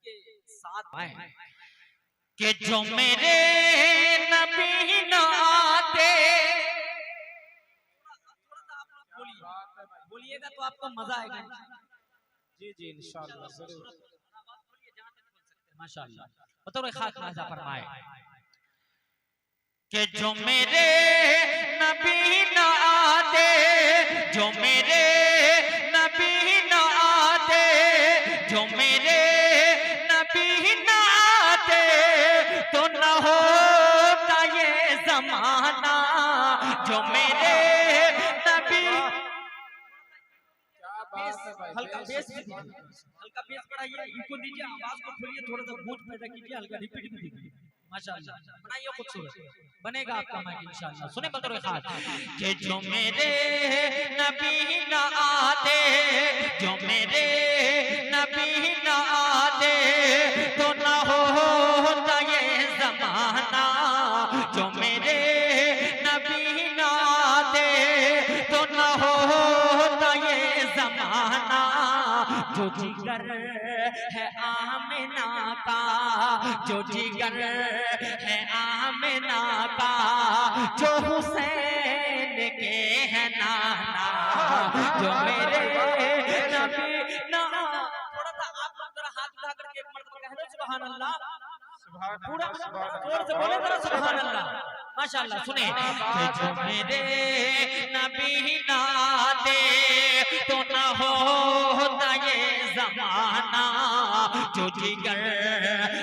के साथ आए कि जो मेरे नबी न आते, बोलिएगा तो आपको मजा आएगा। जी जी इंशाअल्लाह जरूर। माशाअल्लाह। बतौर खास खासा फरमाए कि जो मेरे नबी न आते, जो मेरे नबी न आते, जो मेरे नबी न आते तो न होता ये जमाना। जो मेरे नबी, हल्का बेस बढ़ाइए, इनको दीजिए, आवाज को खोलिए, थोड़ा सा गूंज पैदा कीजिए, हल्का रिपीट भी दीजिए। माशाअल्लाह, बनाइए खूबसूरत, बनेगा आपका माइक इंशाअल्लाह। सुने बतौर खास कि जो मेरे नबी न आते, जो मेरे नबी न आते तो न होता ये जमाना। जो मेरे नबी न आते तो न होता ये जमाना। जो जिगर है आमिना का, जो जिगर है आमिना का, जो हुसैन के है नाना। जो मेरे नबी ना, थोड़ा सा आप लोग जरा हाथ उठा करके एक मर्तबा कह दो सुभान अल्लाह। पूरा जोर से बोले जरा सुभान अल्लाह। माशाअल्लाह। सुने कि जो मेरे नबी ना आते तो न होता ये जमाना। जो जिगर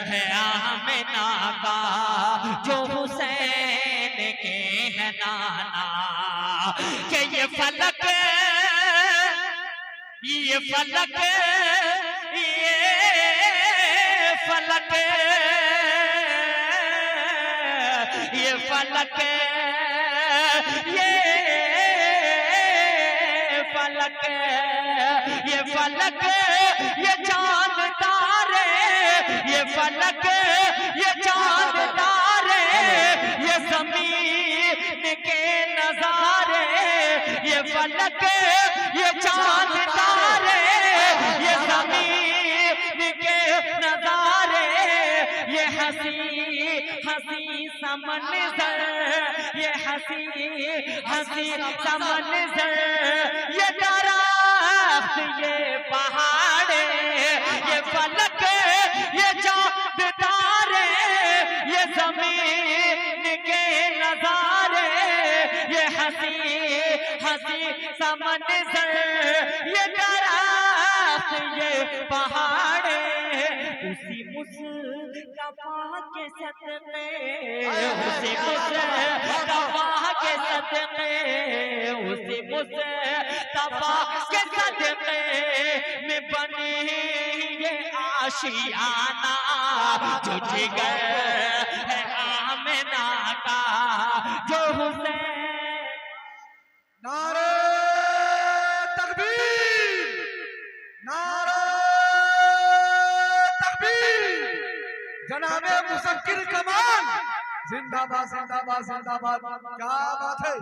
है आमिना का, जो हुसैन के है नाना। कि ये फलक, ये फलक, ये फलक, ये फलक, ये फलक, ये फलक, ये चांद तारे, ये फलक, ये चांद तारे, ये जमीन के नजारे। ये फलक, ये चांद तारे, ये जमीन के नजारे। ये हंसी हंसी सा मंज़र, ये हंसी हंसी सा मंज़र, ये दरख्त, ये पहाड़, ये फलक, ये चांद तारे, ये जमीन के नजारे। ये हंसी हंसी सा मंज़र, ये दरख्त, ये पहाड़। उसी मुस्तफा के सदक़े, उसी मुस्तफा के सदक़े, उसी मुस्तफा के सदक़े में बने ये आशियाना। जो जिगर है आमिना का, जो हुसैन। नारे तकबीर, नारे तकबीर। जनाबे मुसक्किर कमान जिंदाबाद जिंदाबाद जिंदाबाद। क्या बात है।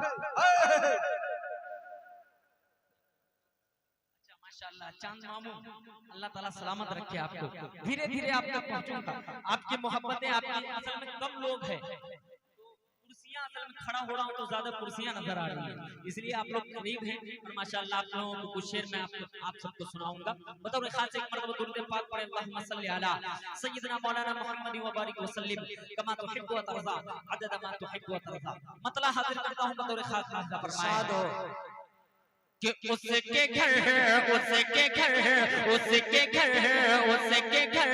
माशाअल्लाह। चांद मामू, अल्लाह ताला सलामत रखे आपको। धीरे धीरे आप तक पहुंचूंगा। आपकी मोहब्बतें, आपकी असल में कम लोग हैं, कुर्सियां असल में खड़ा हो रहा हूं तो ज्यादा कुर्सियां नजर आ रही हैं, इसलिए आप लोग करीब हैं। और माशाअल्लाह आप लोगों को कुछ शेर मैं आप सबको सुनाऊंगा। बतौर खास एक मरतबा दुरूद पाक पढ़े, अल्लाहुम्मा सल्ली अला सय्यिदना मौलाना मुहम्मद व बारिक वसल्लिम कमा तुहिब्बु व तर्ज़ा अदद मा तुहिब्बु व तर्ज़ा। मतलब हाजिर करता हूं बतौर खास खासा फरमाया कि उसके घर, उसके घर, उसके घर, उसके घर,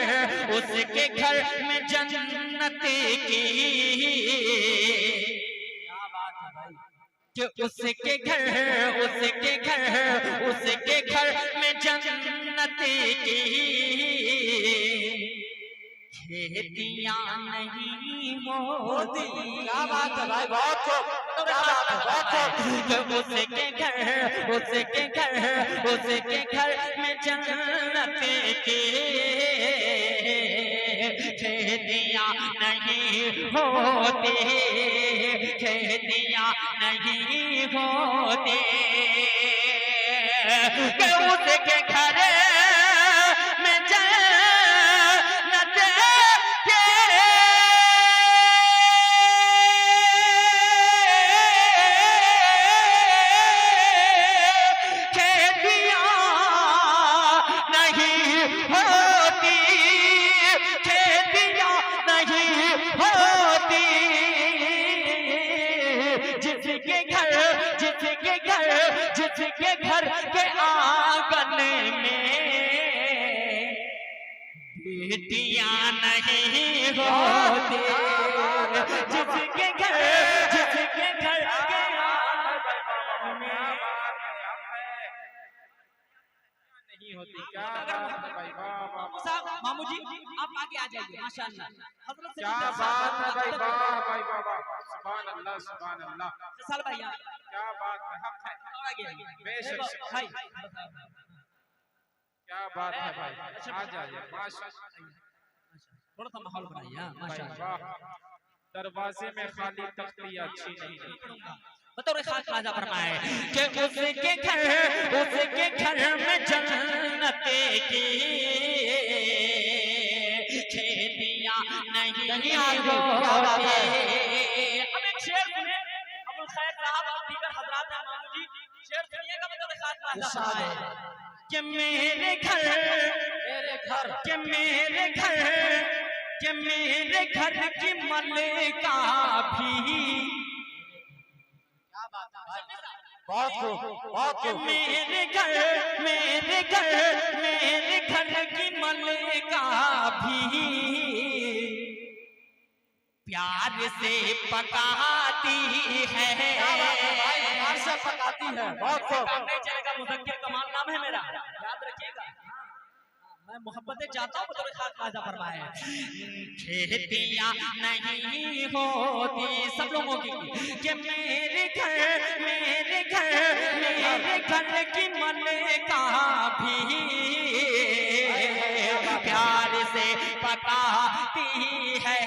उसके घर में जन्नत की। क्या बात है भाई। कि उसके घर, उसके घर, उसके घर में जन्नत की खेतियां नहीं होती। क्या बात है भाई, बहुत खूब, क्या बात है, बहुत खूब। उसके घर, उसके घर, उसके घर में जन्नत की खेतियां नहीं होती, खेतियां नहीं होती। उसके घर में जिसके घर के आंगन में बेटियां नहीं होती, जिसके घर के आंगन में नहीं होती। क्या बात है भाई, वाह वाह साहब मामू जी आप आगे आ जाइए माशाअल्लाह। हजरत से क्या बात है भाई, वाह भाई वाह वाह, सुभान अल्लाह सुभान अल्लाह, साल भाई यहाँ क्या बात है, हक है, आगे आइए बेशक भाई, क्या बात है भाई, आ जाइए माशाअल्लाह थोड़ा सा माहौल बनाइए भाई, माशाअल्लाह। वाह दरवाजे में खाली तख्ती अच्छी नहीं है। बतौर खास राजा फरमाए कि उसके घर में जन्नत की खेतियां नहीं होती। अब एक शेर सुने अबुल खैर साहब और दीगर हजरात मामू जी, शेर सुनिएगा बतौर खास राजा फरमाए कि मेरे घर की मलिका भी बहुत खूब, बहुत खूब, मेरे घर की मलिका भी प्यार से पकाती है, प्यार से पकाती है, बहुत खूब, नहीं चलेगा, मुज़क्किर कमाल नाम है मेरा, याद रखिएगा, मैं मोहब्बतें चाहता हूँ बतौर खास राजा फरमाए खेतियां नहीं होती सब लोगों की कि मेरे घर की मलिका भी प्यार से पकाती है,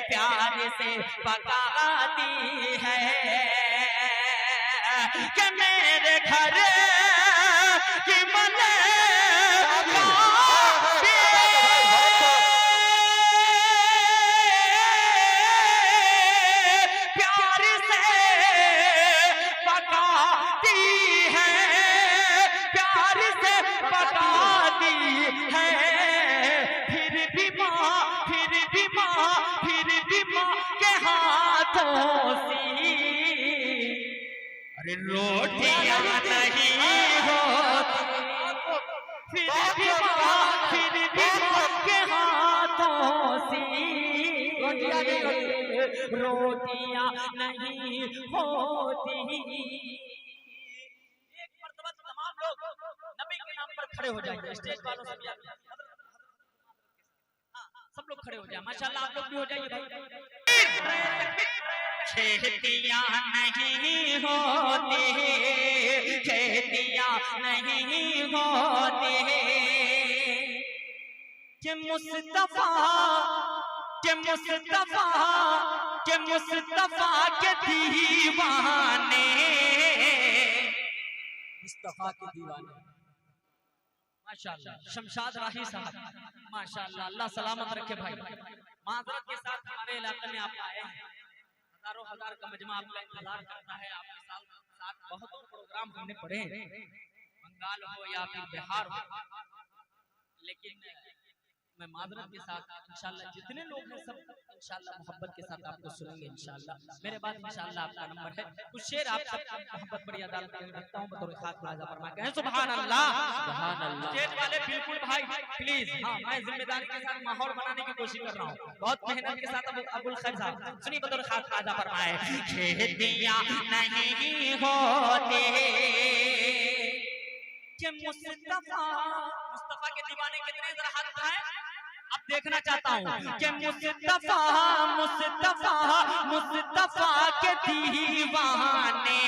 प्यार से पकाती है कि मेरे घर की मलिका प्यार से पकाती है, प्यार से पकाती है, फिर भी माँ के हाथों से अरे रोटियां नहीं होती, फिर भी माँ के हाथों से रोटियां नहीं होती। एक मर्तबा तमाम लोग नबी के नाम पर खड़े हो जाएंगे, स्टेज वालों से भी सब लोग खड़े हो जाए माशाल्लाह, आप लोग भी हो जाइए भाई। खेतियां नहीं होती, खेतियां नहीं होती कि मुस्तफा के दीवाने, मुस्तफा के दीवाने माशाल्लाह। शमशाद राही साहब माशाल्लाह, अल्लाह सलामत रखे भाई। माजरत के साथ हमारे इलाके में आप आए हैं, हजारों हजार का मजमा आपका इंतजार करता है, आपके साथ बहुतों प्रोग्राम हमने पढ़े हैं, बंगाल हो या फिर बिहार हो, लेकिन मैं माजरत के साथ इंशाल्लाह जितने लोग हैं सब इंशाल्लाह मोहब्बत के साथ आपको सुनेंगे इंशाल्लाह। मेरे बाद इंशाल्लाह आपका नंबर है, कुछ शेर आप सब मोहब्बत बड़ी अदालत में रखता हूं बतौर खास राजा फरमा के सुभान अल्लाह सुभान अल्लाह। स्टेज वाले बिल्कुल भाई प्लीज, हाँ मैं जिम्मेदारी के साथ माहौल बनाने की कोशिश कर रहा हूँ, बहुत मेहनत के साथ अबुल खैर साहब सुनिए बतौर खास राजा फरमाए खेतियां नहीं होती कि मुस्तफा के दीवाने कितने जरा हाथ उठाए, अब देखना चाहता हूँ कि मुस्तफा के दीवाने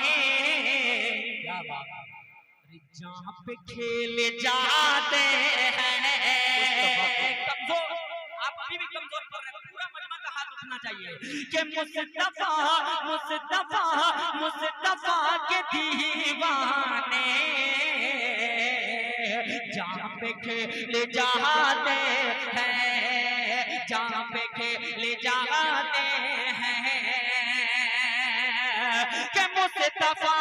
क्या बात, जहाँ पे खेल जाते हैं कमजोर, आप अभी भी कमजोर कर रहे हैं, पूरा मजमा का हाथ उठना चाहिए कि मुस्तफा के दीवाने जहाँ पे खेल जाते हैं, जहाँ पे खेल जाते हैं कि मुस्तफा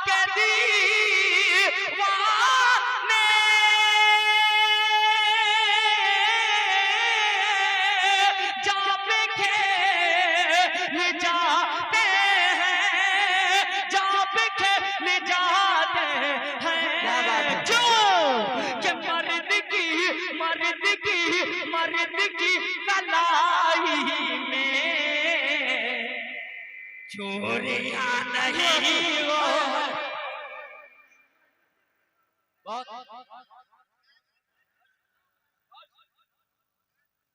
के दीवाने जहाँ पे खेल जाते हैं, जहाँ पे खेल मर्द की कलाई में चोरियां नहीं हो।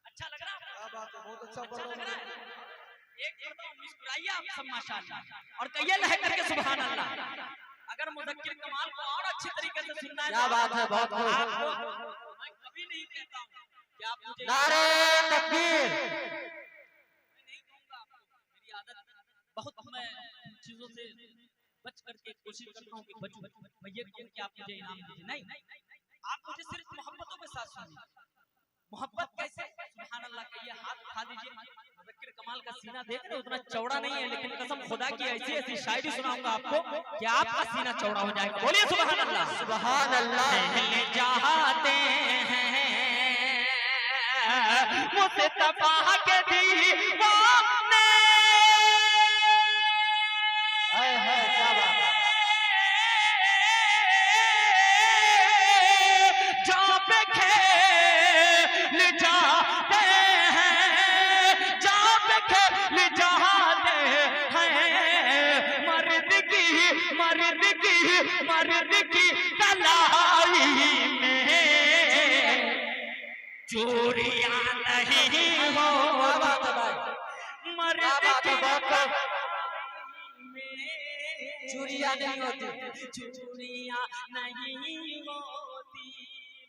अच्छा लग रहा है? बहुत अच्छा लग रहा है? एक मुस्कुराइए आप सब माशाअल्लाह और कहिए लह करके सुभान अल्लाह। अगर मुज़क्किर कमाल को और अच्छे तरीके से सुनना है, क्या बात है, बहुत खूब। मैं कभी नहीं कहता हूँ कि आप मुझे नारे तकबीर। नहीं दूंगा आपको, मेरी आदत बहुत, मैं चीजों से बच करके कोशिश करता हूँ कि बचूं। मैं ये कहूँ कि आप मुझे इनाम दीजिए, नहीं, आप मुझे सिर्फ मोहब्बतों के साथ सुनिए। मोहब्बत कैसे? सुभान अल्लाह कहिए, हाथ उठा दीजिए। मुज़क्किर कमाल का सीना देख रहे हो, उतना चौड़ा नहीं है, लेकिन कसम खुदा की ऐसी शायरी सुनाऊंगा आपको कि आपका सीना चौड़ा हो जाएगा। बोलिए सुभान अल्लाह। सुभान अल्लाह। पहले चाहते हैं मुस्तफा के दीवाने, क्या बात है। जहाँ पे खेल जाते हैं, जहाँ पे खेल जाते हैं, मर्द की कलाई में चोरियां नहीं हो। क्या बात है भाई, मर्द क्या बात है, की बहुत खूब। में चोरियां नहीं होती। चोरियां नहीं होती।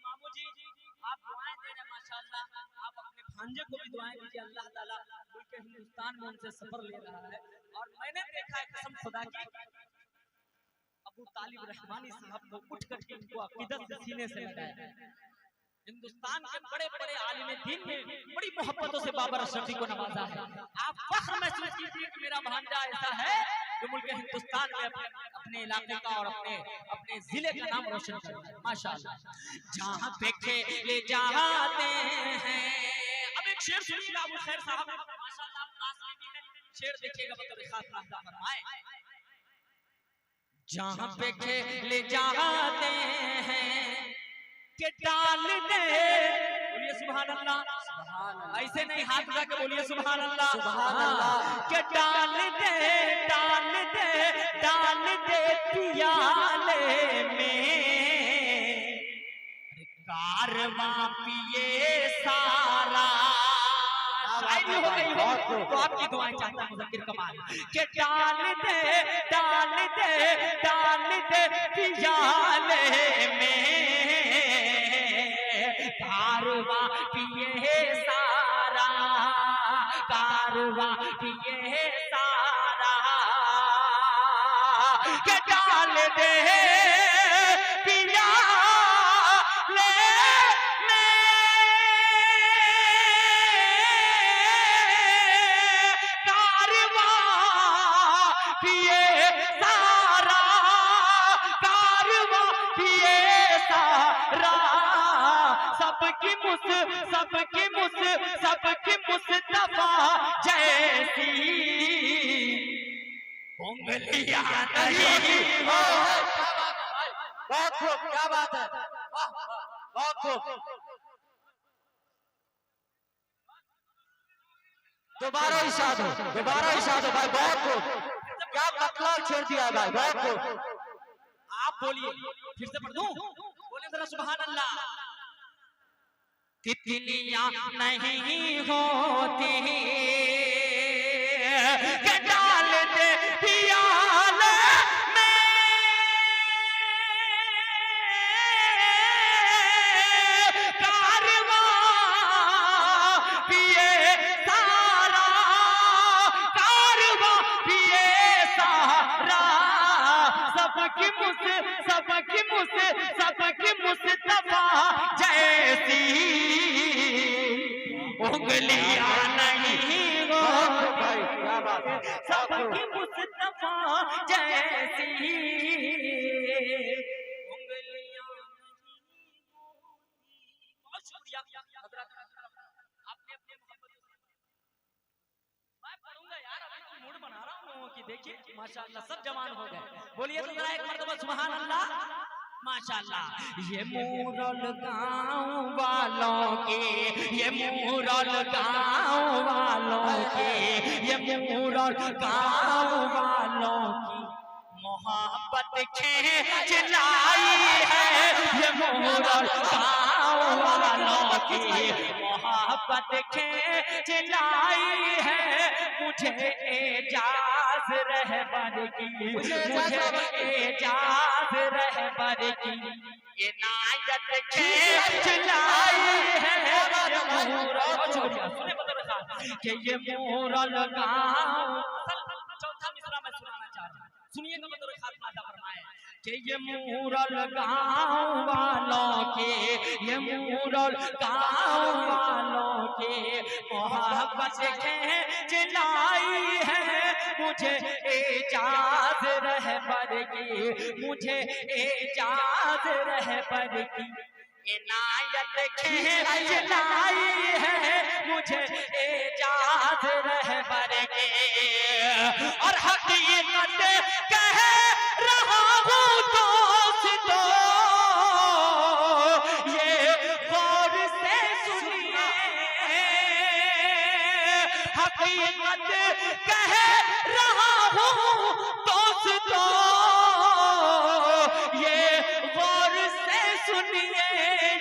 मामू जी आप दुआएं दे रहे माशाअल्लाह, आप अपने भांजे को भी दुआएं दीजिए। अल्लाह ताला मुल्क हिंदुस्तान में उनसे सफर ले रहा है और मैंने देखा है कसम खुदा की, अबू तालिब रहमानी साहब को उठ करके उनको अकीदत से सीने से लगाया। हिंदुस्तान के बड़े बड़े आलिम दीन ने बड़ी मोहब्बतों से बाबर अशरफी को नवाजा है। आप फख्र महसूस कीजिए कि मेरा भांजा ऐसा है जो मुल्क हिंदुस्तान में अपने इलाके का और अपने जिले का नाम रोशन कर रहा है माशाअल्लाह। जहाँ पे खेले जाते हैं, अब एक शेर सुनिएगा अबू खैर साहब माशाअल्लाह, आप पास में भी हैं, शेर देखिएगा बतौर खास फरमाए। जहाँ पे खेले जाते हैं के डाल दे, बोलिए सुभान अल्लाह। ऐसे नहीं हाथ उठा के बोलिए सुभान अल्लाह। सुभान अल्लाह। के डाल दे पियाले में कारवां पिए सारा। शायरी हो गई हो तो आपकी दुआएं चाहता है मुज़क्किर कमाल के डाल दे पियाले में कारवां पिए सारा, कारवां पिए सारा के डाल दे पियाले में कारवां पिए सारा, कारवां पिए सारा। सबकी मुस्तफा जैसी उंगलियां नहीं हो। बहुत खूब, क्या बात है, बहुत खूब। दोबारा इरशाद हो भाई, बहुत खूब। क्या मतलब छोड़ दिया भाई, बहुत खूब। आप बोलिए, फिर से पढ़ दूं, बोले जरा सुभान अल्लाह। तितलियां नहीं होती के डाल दे पियाले में कारवां पिए सारा, कारवां पिए सारा। सबकी मुस्तफा जैसी उंगलियां नहीं हो। भाई क्या बात है, सबकी मुस्तफा जैसी उंगलियां नहीं होती। बहुत शुक्रिया हज़रात, आपने अपने मोहब्बत मैं पढ़ूंगा यार, अभी तो मूड बना रहा हूँ लोगों की। देखिए माशाअल्लाह सब जवान हो गए। बोलिए तो जरा एक मर्तबा सुभान अल्लाह माशाअल्लाह। ये मोरल गाँव वालों के, ये मुरल गाँव वालों के, ये मुरल गाँव वालों की मोहब्बत खींच लाई है, ये मुरल गाँव वालों की मोहब्बत खींच लाई है। मुझे एजाज रहबर की, मुझे एजाज रहबर की इनायत खींच लाई है। कि ये मुरल गाँव, चौथा मिसरा मैं सुनाना चाह रहा हूँ, सुनिएगा बतौर खास माता फरमाए कि ये मुरल गाँव वालों के, ये मुरल गाँव वालों के मोहब्बत खींच लाई है। मुझे एजाज रहबर की, मुझे एजाज रहबर की इनायत खींच लाई है। मुझे एजाज रहबर की और हकीकत कह रहा हूँ दोस्तों, ये गौर से सुनिए। हकीकत कह रहा हूँ दोस्तों, ये गौर से सुनिए।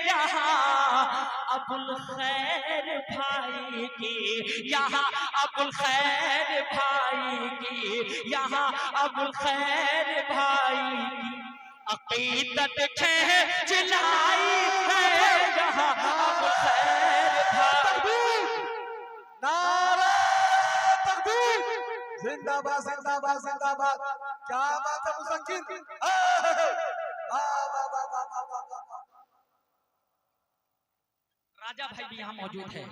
यहाँ अबुल खैर भाई की, यहाँ अबुल खैर भाई की, यहाँ अबुल खैर भाई की अकीदत खींच लाई है। यहाँ अबुल खैर भाई, नारे तकबीर, जिंदाबाद जिंदाबाद जिंदाबाद। क्या बात है मुज़क्किर, राजा भाई भी यहाँ मौजूद है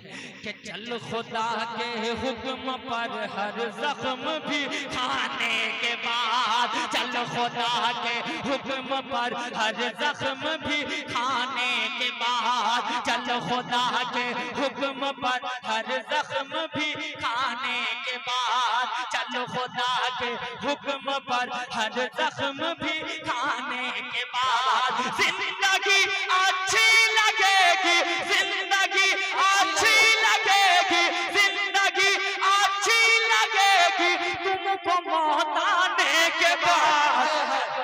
कि चल खुदा के हुक्म पर हर जख्म भी खाने के बाद, चल खुदा के हुक्म पर हर जख्म भी खाने के बाद, चल खुदा के हुक्म पर हर जख्म भी खाने के बाद, चल खुदा के हुक्म पर हर जख्म भी खाने के बाद जिंदगी अच्छी लगेगी, जिंदगी अच्छी लगेगी, जिंदगी अच्छी लगेगी तुमको मौत आने के बाद।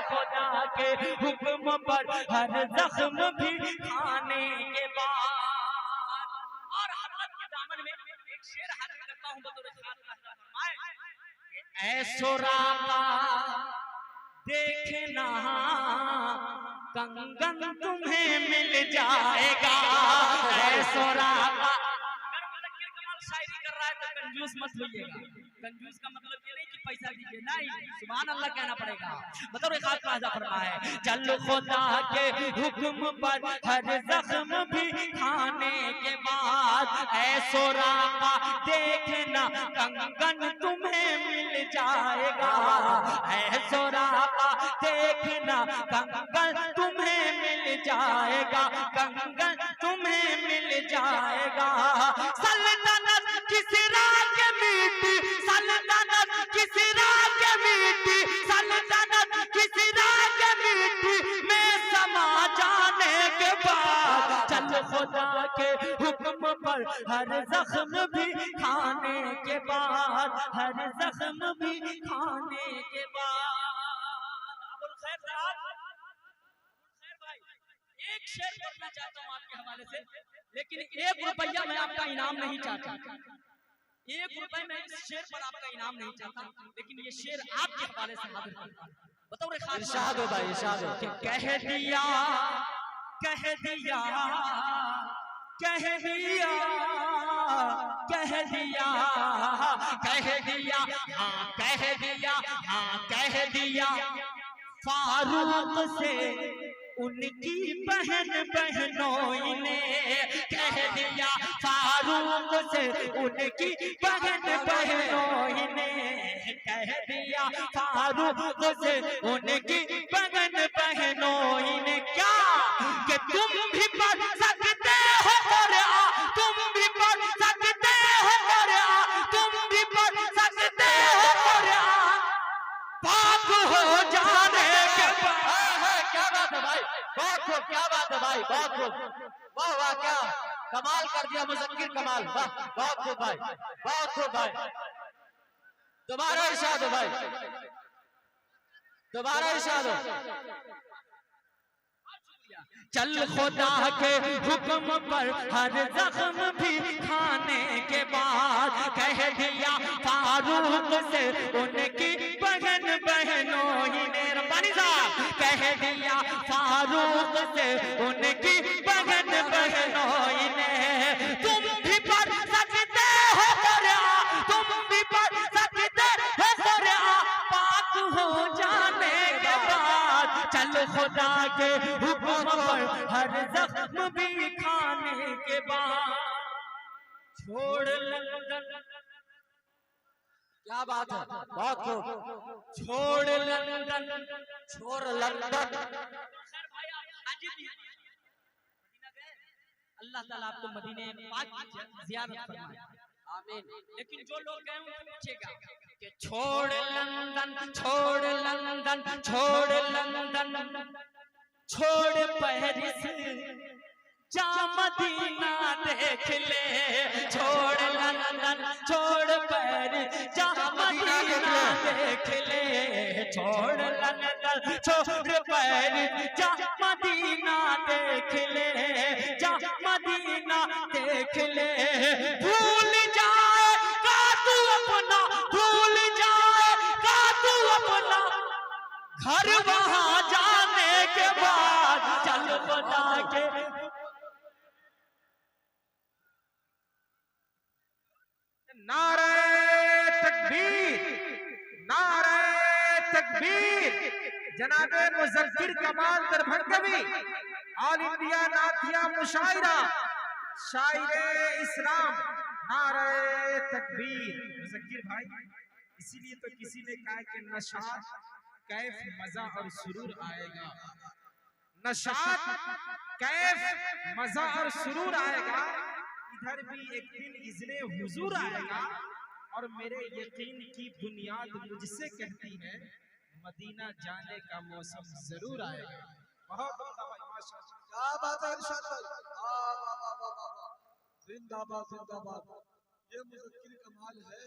खुदा के हुक्म पर हर जख्म भी खाने के बाद। और हज़रत के दामन में एक शेर हाजिर करता हूँ बतौर खास, ऐ सोराका देखना कंगन तुम्हें मिल जाएगा। ऐ सोराका, अगर मुज़क्किर कमाल शायरी कर रहा है तो कंजूस मत होइएगा। कंजूस का मतलब ये नहीं कि पैसा दीजिए, नहीं, सुभान अल्लाह कहना पड़ेगा। बतौर खास वाज़ा फरमाए, चल खुदा के हुक्म पर हर जख्म भी खाने के बाद, ऐ सोराका देखना कंगन तुम्हें मिल जाएगा। ऐ सोराका देखना कंगन तुम्हें मिल जाएगा, कंगन तुम्हें मिल जाएगा। सल्तनत किसी राग मीठी, सल्तनत किसी राग मीठी, सल्तनत किसी राग मीठी में समा जाने के बाद, चल खुदा के हुक्म पर हर जख्म भी खाने के बाद, हर जख्म भी खाने के बाद। अबुल खैर साहब, एक शेर पढ़ना चाहता हूँ आपके हवाले से, लेकिन 1 रुपया मैं आपका इनाम नहीं चाहता। 1 रुपए में इस शेर पर आपका इनाम नहीं चाहता, लेकिन ये शेर आपके हवाले से हाजिर करता हूँ बतौर खास। इरशाद हो भाई, इरशाद हो। कह दिया कह दिया कह दिया कह दिया कह दिया हाँ कह दिया हाँ कह दिया फारूक से उनकी बहन बहनों ने, कह दिया फारूक से उनकी बहन बहनों ने, कह दिया फारूक से उनकी बहन बहनों ने। क्या कि तुम भी पढ़ सकते हो कुरान, तुम भी पढ़ सकते हो कुरान, तुम भी पढ़ सकते हो कुरान, पाक हो जाने के बाद। क्या बात है भाई, बहुत खूब, क्या बात है भाई, बहुत खूब, वाह वाह, क्या कमाल कर दिया मुज़क्किर, कमाल, वाह, बहुत खूब भाई, बहुत खूब भाई, दोबारा इरशाद हो भाई, दोबारा इरशाद हो। चल खुदा के हुक्म पर हर जख्म भी खाने के बाद कह दिया फारूक से उनकी बहन बहनों ही ने, रब्बानी साहब, कह दिया फारूक से उनकी बहन बहनों ही ने, तुम भी पढ़ सकते हो कुरान, तुम भी पढ़ सकते हो कुरान, पाक हो जाने के बाद चल खुदा के हुक्म पर हर जख्म भी खाने के बाद छोड़ लंदन, क्या बात है, बहुत खूब, छोड़ लंदन, छोड़ लंदन। अल्लाह ताला आपको मदीने पाक की ज़ियारत फरमाए, आमीन। लेकिन जो लोग गए उनसे पूछेगा कि छोड़ लंदन, छोड़ लंदन, छोड़ लंदन, छोड़ पेरिस, जा मदीना देख ले, छोड़ लंदन, छोड़ पेरिस, जा मदीना देख ले, छोड़ लंदन, छोड़ पेरिस, जा मदीना देख ले, जा मदीना देख ले, भूल जाएगा तू अपना, भूल जाएगा तू अपना घर वहां जाने के बाद चल बता के। नारे तकबीर, नारे तकबीर। जनाबे मुज़क्किर कमाल दरभंगवी, ऑल इंडिया नाथिया मुशायरा, शायरे इस्लाम, नारे तकबीर। मुज़क्किर भाई, इसीलिए तो किसी ने कहा कि नशात, कैफ, मजा और सुरूर आएगा, नशात, कैफ, मजा और सुरूर आएगा, इधर भी एक दिन इज़्ने हुजूर आएगा, और मेरे यकीन की बुनियाद मुझसे कहती है मदीना जाने का मौसम जरूर आएगा। बहुत माशाअल्लाह, क्या बात है इरशाद भाई, वाह वाह वाह वाह वाह, जिंदाबाद जिंदाबाद, ये मुज़क्किर कमाल है।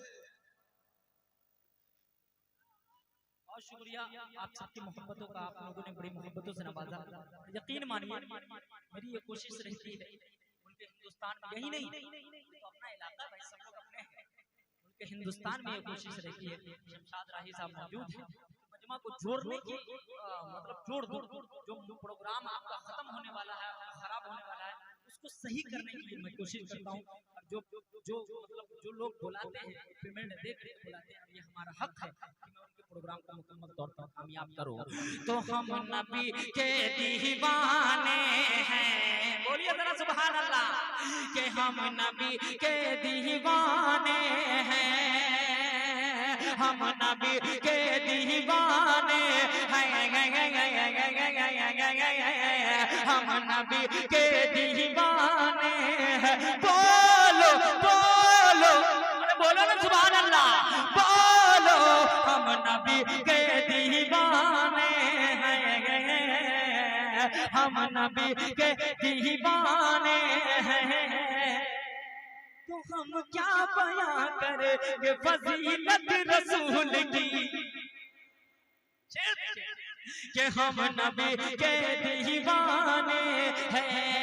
बहुत शुक्रिया आप सबकी मोहब्बतों का, आप लोगों ने बड़ी मोहब्बतों से नवाजा। यकीन मानिए मेरी ये कोशिश रहती है उनके हिंदुस्तान में, यही नहीं तो अपना इलाका भाई सब लोग अपने हैं, उनके हिंदुस्तान में ये कोशिश रहती है। शमशाद राही साहब मौजूद हैं, मजमा को जोड़ने की मतलब जोड़ जो प्रोग्राम आपका खत्म होने वाला है, खराब होने वाला है, उसको सही करने के लिए मैं कोशिश करता हूँ। और जो जो मतलब जो लोग बुलाते हैं पेमेंट दे कर बुलाते हैं, ये हमारा हक है कि मैं उनके प्रोग्राम को मुकम्मल तौर पर कामयाब करूँ। तो हम नबी के दीवाने हैं, बोलिए जरा सुभान अल्लाह, कि हम नबी के दीवाने हैं, हम नबी के दीवाने हैं, हम नबी के दीवाने हैं। बोलो बोलो, अरे बोलो ना सुभान अल्लाह, बोलो हम नबी के दीवाने हैं, हम नबी के दीवाने हैं। तो हम क्या बयां करें फजीलत रसूल की, कि हम नबी के दीवाने हैं,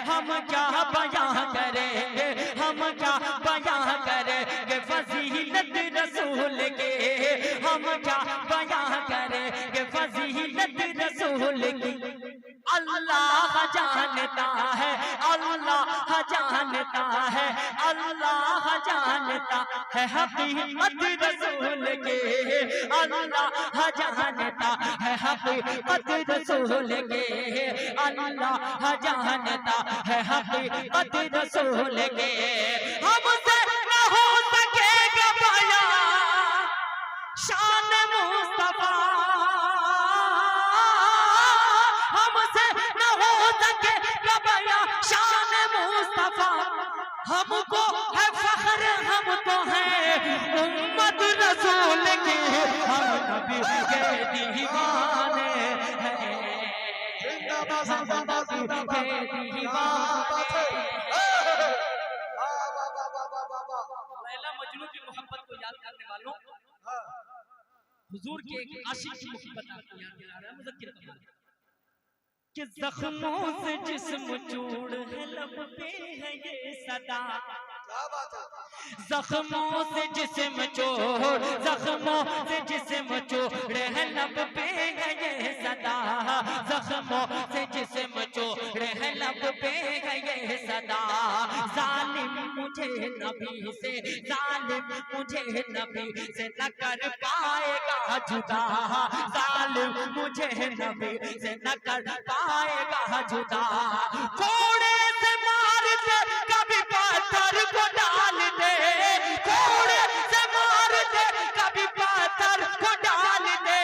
हम क्या बयां करेंगे, हम क्या बयां करेंगे फजीलत रसूल के, हम क्या बयां करेंगे फजीलत रसूल की। अल्लाह जानता है, अल्लाह जानता है, अल्लाह जानता है हकीकत रसूल के, अल्लाह जानता है हकीकत रसूल के, अल्लाह जानता है हकीकत रसूल के। हमसे न हो सकेगा बयां शान मुस्तफा, हमसे न हो सकेगा बयां शान मुस्तफा, हमको है फख्र, हम तो है उम्मत रसूल के, हम नबी के दीवाने हैं, जिंदाबाद जिंदाबाद जिंदाबाद, के दीवाने हुजूर के एक आशिक की मोहब्बत आपको याद दिला रहा है मुज़क्किर कमाल कि जख्मों से जिस्म चूड़ है लब पे है ये सदा, क्या बात है, जख्मों से जिस्म चोर, जख्मों से जिस्म चोर है लब पे है ये सदा, जख्मों से जिस्म चोर है लब पे है ये सदा। जालिम मुझे नबी से, जालिम मुझे नबी से न कर पाएगा जुदा, जालिम मुझे नबी से न कर पाएगा जुदा। कोड़े से मार दे कभी पत्थर को डाल दे, कोड़े से मार दे कभी पत्थर को डाल दे,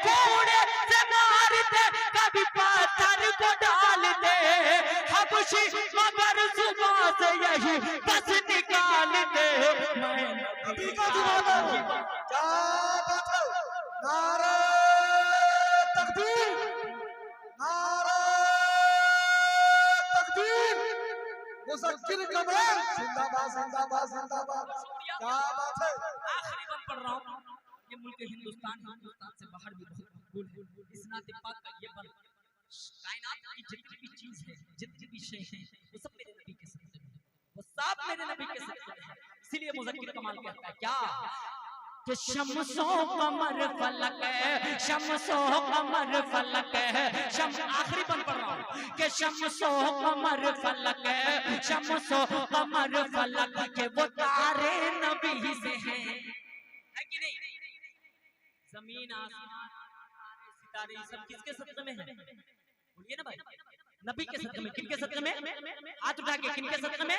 कोड़े से मार दे कभी पत्थर को डाल दे। हबशी मगर सुबह से यही बस निकाल दे। मैं नबी का दीवाना, क्या बात है, नारे तकबीर, नारे तकबीर, मुज़क्किर कमाल, जिंदाबाद जिंदाबाद जिंदाबाद, क्या बात है। आखिरी बंद पढ़ रहा हूँ, ये मुल्क हिंदुस्तान, हिंदुस्तान से बाहर भी बहुत मकबूल है। इस नाते पाक का ये बंद कायनात की जितनी भी चीज है, जितनी भी शय है, वो सब मेरे नबी के सदक़े में, वो सब मेरे नबी के सदक़े में है। इसीलिए मुज़क्किर कमाल कहता है क्या कि शम्सो कमर फलक है, शम्सो कमर फलक है, आखिरी बंद पढ़ रहा हूँ कि शम्सो कमर फलक है, शम्सो कमर फलक के वो तारे नबी से हैं, है कि नहीं? जमीन आसमान सितारे सब किसके सदक़े में है? बोलिए ना भाई, नबी के सदक़े में। किनके सदक़े में? हाथ उठा के, किनके सदक़े में?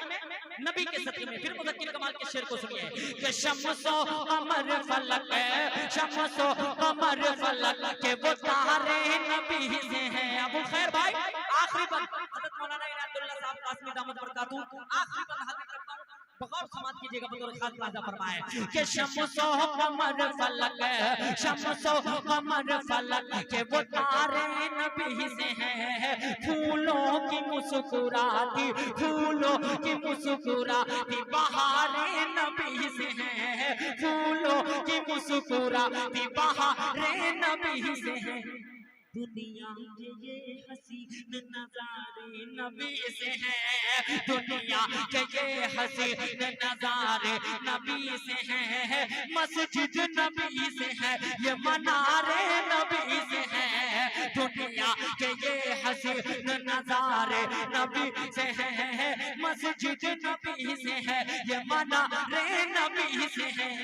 नबी के सदक़े में। फिर मुज़क्किर कमाल के शेर को सुनिए कि शम्सो कमर फलक है, शम्सो कमर फलक के वो तारे नबी से हैं। अबू खैर भाई आखिरी बंद, हज़रत मौलाना इनायतुल्लाह साहब कासमी दामत बरकातहू, आखिरी बंद हाजिर करता हूं, बहुत समाज कीजिएगा बतौर खास वादा फरमाए कि शम्सो कमर फलक है, शम्सो कमर फलक के वो तारे नबी से हैं। फूलों की मुस्कुराती, फूलों की मुस्कुराती बहारें नबी से हैं, फूलों की मुस्कुराती बहारें नबी से हैं। दुनिया के ये हसीन नजारे नबी से हैं, दुनिया के ये हसीन नजारे नबी से हैं। मस्जिद नबी से है, ये मनारे नबी से हैं। दुनिया के ये हसीन नजारे नबी से हैं, मस्जिद नबी से है, ये मनारे नबी से हैं।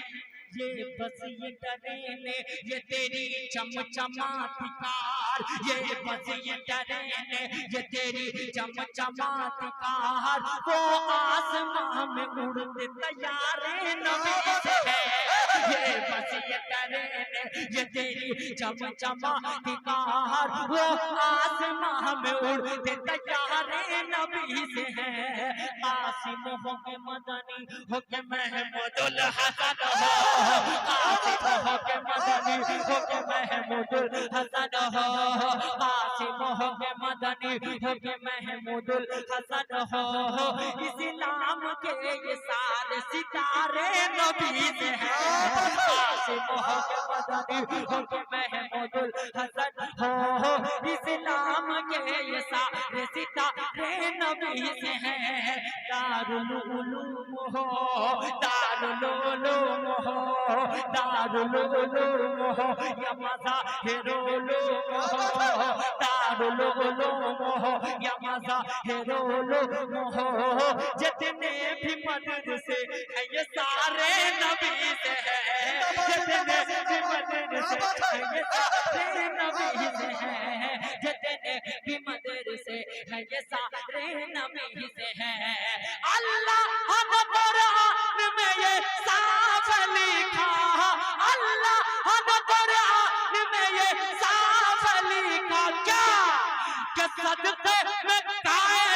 ये बस ये डरेने ये तेरी चमचमाती कार, ये बस ये डरेने ये तेरी चमचमाती कार, वो आसमां में उड़ते तैयारे नबी से है। ये बस ये डरेने ये तेरी चमचमाती कार, वो आसमां में उड़ते तैयारे नबी से है। कासिम हो के मदनी हो के महमूदुल हसन हो, कासिम हो के मदनी हो के महमूदुल हसन हो, कासिम हो के मदनी हो के महमूदुल हसन हो। इस्लाम के ये सारे सितारे नबी से हैं। कासिम हो के मदनी हो के महमूदुल हसन हो, इस्लाम के ये सारे सितारे नबी से हैं। दारुल उलूम हो, दारुल उलूम हो, दारुल उलूम हो, या मज़ाहिरुल उलूम हो, दारुल उलूम हो, या मज़ाहिरुल उलूम हो। जितने भी मदरसे हैं ये सारे नबी से हैं, जितने भी मदरसे हैं ये सारे नबी से हैं, जितने भी मदरसे हैं ये सारे नबी से हैं। अल्लाह ने कुरान में ये साफ लिखा, अल्लाह ने कुरान में ये साफ लिखा क्या कि सदक़े में कायम